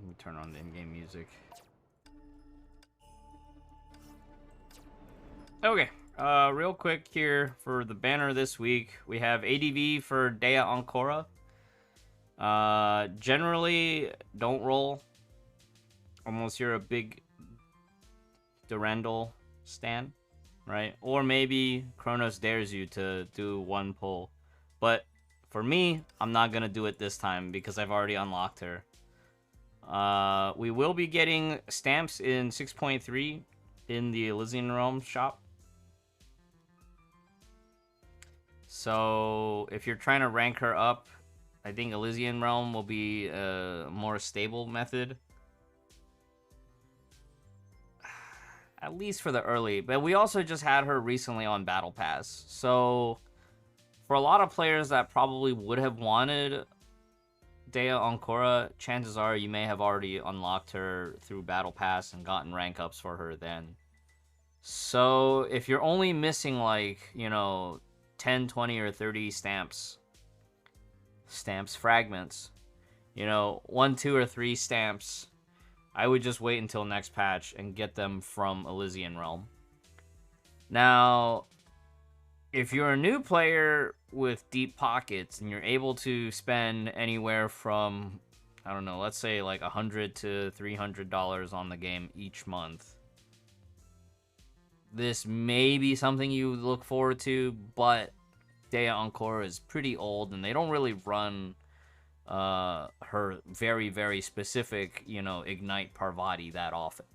Let me turn on the in-game music. Okay, real quick here for the banner this week. We have ADV for Dea Ancora. Generally, don't roll unless you're a big Durandal stan, right? Or maybe Kronos dares you to do one pull. But for me, I'm not gonna do it this time because I've already unlocked her. We will be getting stamps in 6.3 in the Elysian Realm shop. So if you're trying to rank her up, I think Elysian Realm will be a more stable method. At least for the early. But we also just had her recently on Battle Pass. So for a lot of players that probably would have wanted Dea Ancora, chances are you may have already unlocked her through Battle Pass and gotten rank ups for her then. So if you're only missing like, you know, 10, 20, or 30 stamps, fragments, you know, 1, 2, or 3 stamps, I would just wait until next patch and get them from Elysian Realm. Now, if you're a new player with deep pockets and you're able to spend anywhere from, I don't know, let's say like $100 to $300 on the game each month, this may be something you look forward to, but Dea Ancora is pretty old and they don't really run her very, very specific, you know, Ignite Parvati that often.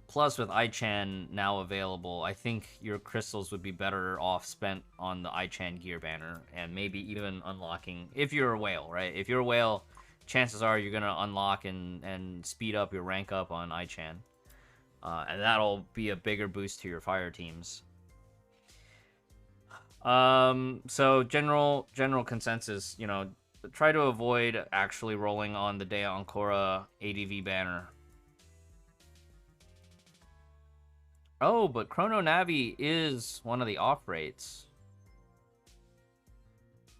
Plus, with Ichan now available, I think your crystals would be better off spent on the Ichan gear banner, and maybe even unlocking, if you're a whale, right? If you're a whale, chances are you're going to unlock and speed up your rank up on Ichan. And that'll be a bigger boost to your fire teams. So general consensus, you know, try to avoid actually rolling on the Dea Ancora ADV banner. Oh, but Chrono Navi is one of the off rates.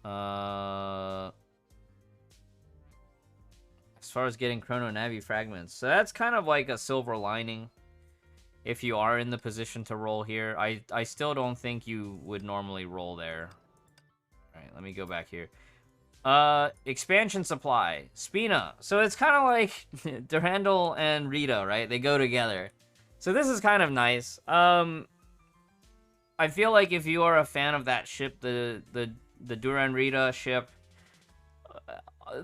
As far as getting Chrono Navi fragments, so that's kind of like a silver lining. If you are in the position to roll here, I still don't think you would normally roll there. All right, let me go back here. Expansion supply, Spina. So it's kind of like Durandal and Rita, right? They go together. So this is kind of nice. I feel like if you are a fan of that ship, the Duran Rita ship,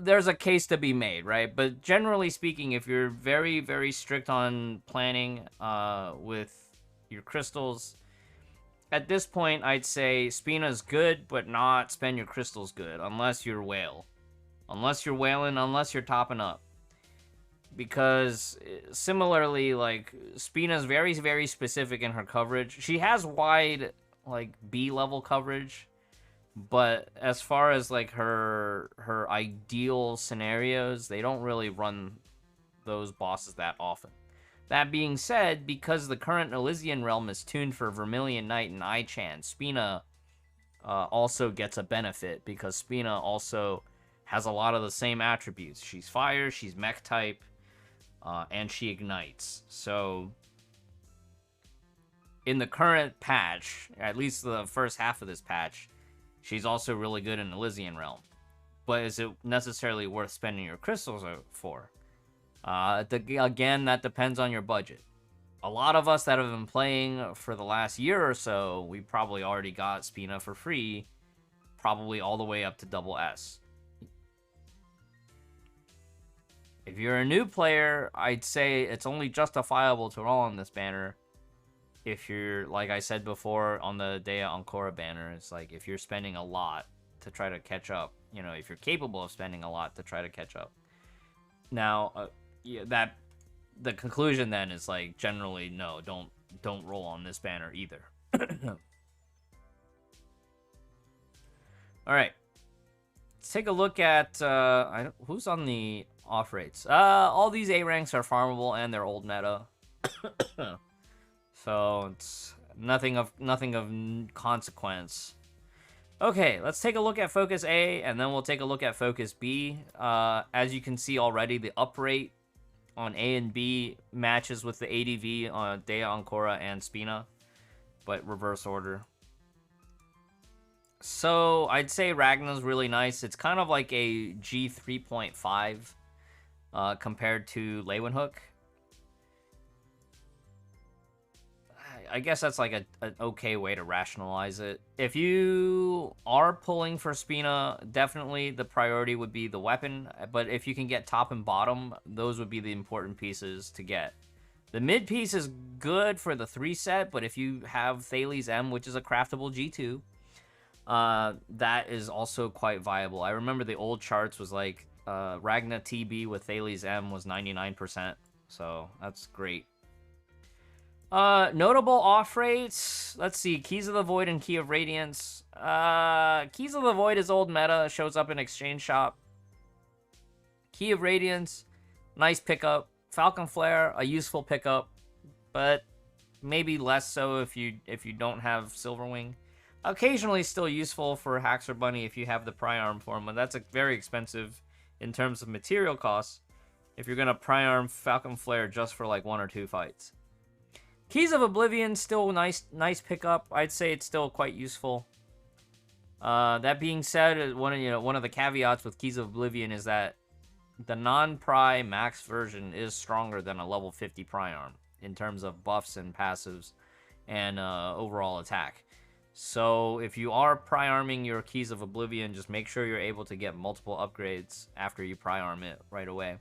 there's a case to be made, right? But generally speaking, if you're very, very strict on planning with your crystals, at this point, I'd say Spina's good, but not spend your crystals good, unless you're whale. Unless you're whaling, unless you're topping up. Because similarly, like, Spina's very, very specific in her coverage. She has wide, like, B-level coverage. But as far as like her ideal scenarios, they don't really run those bosses that often. That being said, because the current Elysian Realm is tuned for Vermilion Knight and Ichan, Spina also gets a benefit because Spina also has a lot of the same attributes. She's fire, she's mech type, and she ignites. So in the current patch, at least the first half of this patch, she's also really good in Elysian Realm. But is it necessarily worth spending your crystals for? Again, that depends on your budget. A lot of us that have been playing for the last year or so, we probably already got Spina for free, probably all the way up to double S. If you're a new player, I'd say it's only justifiable to roll on this banner if you're, like I said before on the Dea Ancora banner, it's like if you're spending a lot to try to catch up, you know, if you're capable of spending a lot to try to catch up. Now, the conclusion then is like generally no, don't roll on this banner either. All right, let's take a look at who's on the off rates. All these A ranks are farmable and they're old meta. So it's nothing of consequence. Okay, let's take a look at Focus A, and then we'll take a look at Focus B. As you can see already, the up rate on A and B matches with the ADV on Dea Ancora and Spina, but reverse order. So I'd say Ragna's really nice. It's kind of like a G3.5 compared to Leeuwenhoek. I guess that's like an okay way to rationalize it. If you are pulling for Spina, definitely the priority would be the weapon. But if you can get top and bottom, those would be the important pieces to get. The mid piece is good for the 3 set, but if you have Thales M, which is a craftable G2, that is also quite viable. I remember the old charts was like Ragna TB with Thales M was 99%, so that's great. Notable off rates. Let's see. Keys of the Void and Key of Radiance. Keys of the Void is old meta. Shows up in Exchange Shop. Key of Radiance, nice pickup. Falcon Flare, a useful pickup, but maybe less so if you don't have Silverwing. Occasionally still useful for Haxor Bunny if you have the Pry-Arm form, but that's very expensive in terms of material costs if you're gonna Pry-Arm Falcon Flare just for like 1 or 2 fights. Keys of Oblivion, still nice pickup. I'd say it's still quite useful. That being said, one of the caveats with Keys of Oblivion is that the non-Pry max version is stronger than a level 50 Pry-Arm in terms of buffs and passives and overall attack. So if you are Pry-Arming your Keys of Oblivion, just make sure you're able to get multiple upgrades after you Pry-Arm it right away.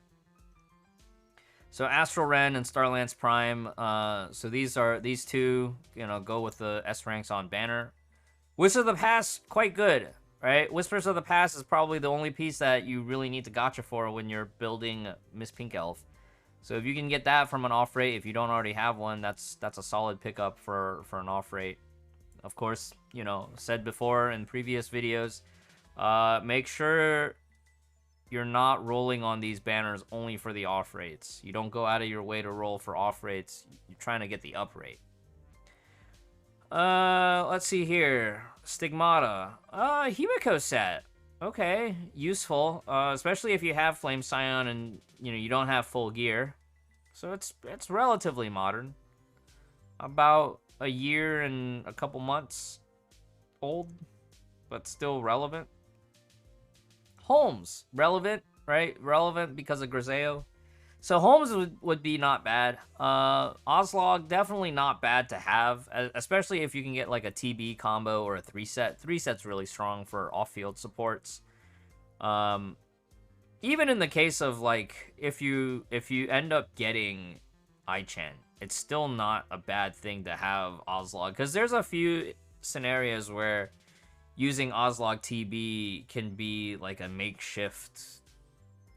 So Astral Ren and Starlance Prime, so these two, go with the S ranks on banner. Whisper of the Past, quite good, right? Whispers of the Past is probably the only piece that you really need to gotcha for when you're building Miss Pink Elf. So if you can get that from an off rate, if you don't already have one, that's a solid pickup for an off rate. Of course, said before in previous videos, make sure you're not rolling on these banners only for the off rates. You don't go out of your way to roll for off rates. You're trying to get the up rate. Let's see here. Stigmata. Himiko set. Okay, useful. Especially if you have Flame Scion and you don't have full gear. So it's relatively modern. About a year and a couple months old, but still relevant. Holmes, relevant, right? Relevant because of Griseo. So Holmes would be not bad. Oslog, definitely not bad to have, especially if you can get like a TB combo or a 3-set. 3-set's really strong for off-field supports. Even in the case of like, if you end up getting I-Chan, it's still not a bad thing to have Oslog, because there's a few scenarios where using Oslog TB can be like a makeshift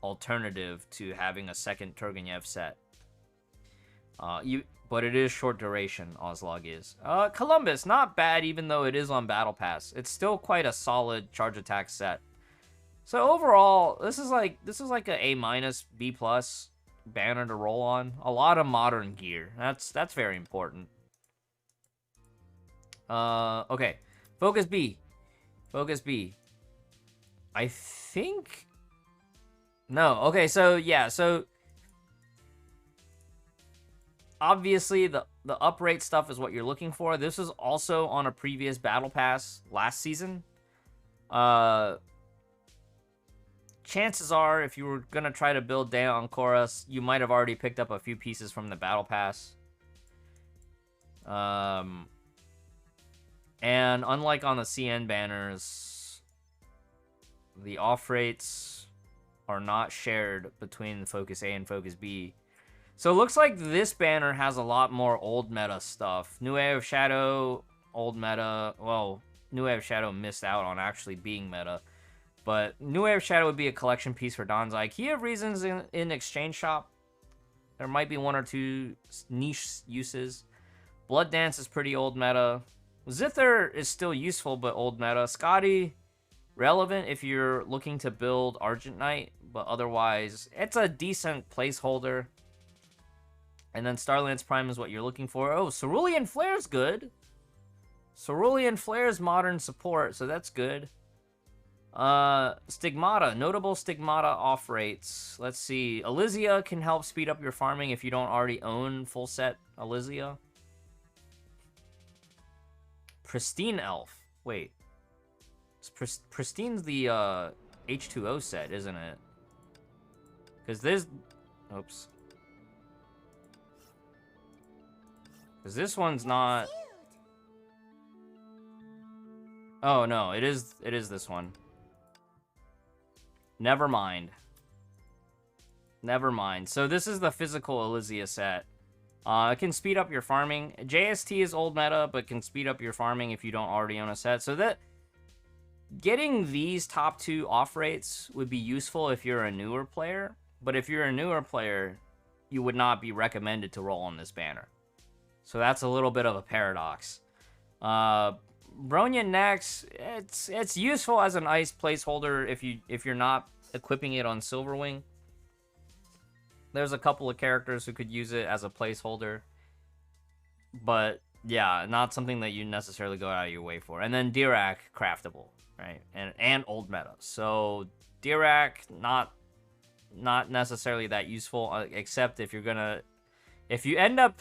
alternative to having a second Turgenev set. But it is short duration, Oslog is. Columbus, not bad even though it is on Battle Pass. It's still quite a solid charge attack set. So overall, this is like a A-, B+ banner to roll on. A lot of modern gear. That's very important. Okay. Focus B. Focus B. I think... No. Okay, so, yeah. So, obviously, the uprate stuff is what you're looking for. This is also on a previous Battle Pass last season. Chances are, if you were going to try to build Dea Ancora, you might have already picked up a few pieces from the Battle Pass. And unlike on the CN banners, the off rates are not shared between Focus A and Focus B. So it looks like this banner has a lot more old meta stuff. New Eye of Shadow, old meta. Well, New Eye of Shadow missed out on actually being meta. But New Eye of Shadow would be a collection piece for Danzai. Key of Reasons in Exchange Shop. There might be 1 or 2 niche uses. Blood Dance is pretty old meta. Zither is still useful, but old meta. Scotty, relevant if you're looking to build Argent Knight, but otherwise, it's a decent placeholder. And then Starlance Prime is what you're looking for. Oh, Cerulean Flare's good. Cerulean Flare's modern support, so that's good. Stigmata, notable Stigmata off rates. Let's see. Elysia can help speed up your farming if you don't already own full set Elysia. Pristine Elf. Wait. Pristine's the H2O set, isn't it? Because this... Oops. Because this one's not... Oh, no. It is this one. Never mind. Never mind. So this is the physical Elysia set. It can speed up your farming. JST is old meta, but can speed up your farming if you don't already own a set. So that... Getting these top 2 off rates would be useful if you're a newer player. But if you're a newer player, you would not be recommended to roll on this banner. So that's a little bit of a paradox. Bronya next, it's useful as an ice placeholder if you're not equipping it on Silverwing. There's a couple of characters who could use it as a placeholder. But yeah, not something that you necessarily go out of your way for. And then Dirac, craftable, right? And old meta. So Dirac, not necessarily that useful, except if you end up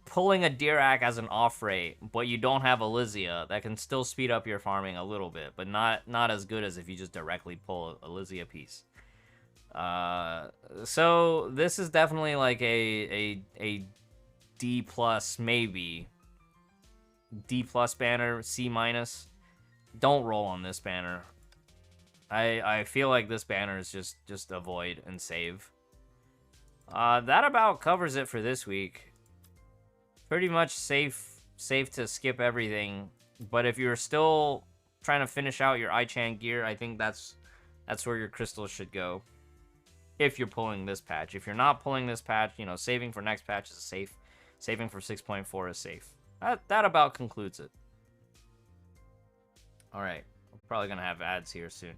pulling a Dirac as an off rate, but you don't have Elysia, that can still speed up your farming a little bit, but not as good as if you just directly pull a Elysia piece. So this is definitely like a D plus, maybe D plus banner, C minus. Don't roll on this banner. I feel like this banner is just avoid and save. That about covers it for this week. Pretty much safe to skip everything. But if you're still trying to finish out your Ichan gear, I think that's where your crystals should go. If you're pulling this patch. If you're not pulling this patch, you know, saving for next patch is safe. Saving for 6.4 is safe. That about concludes it. Alright. We're probably going to have ads here soon.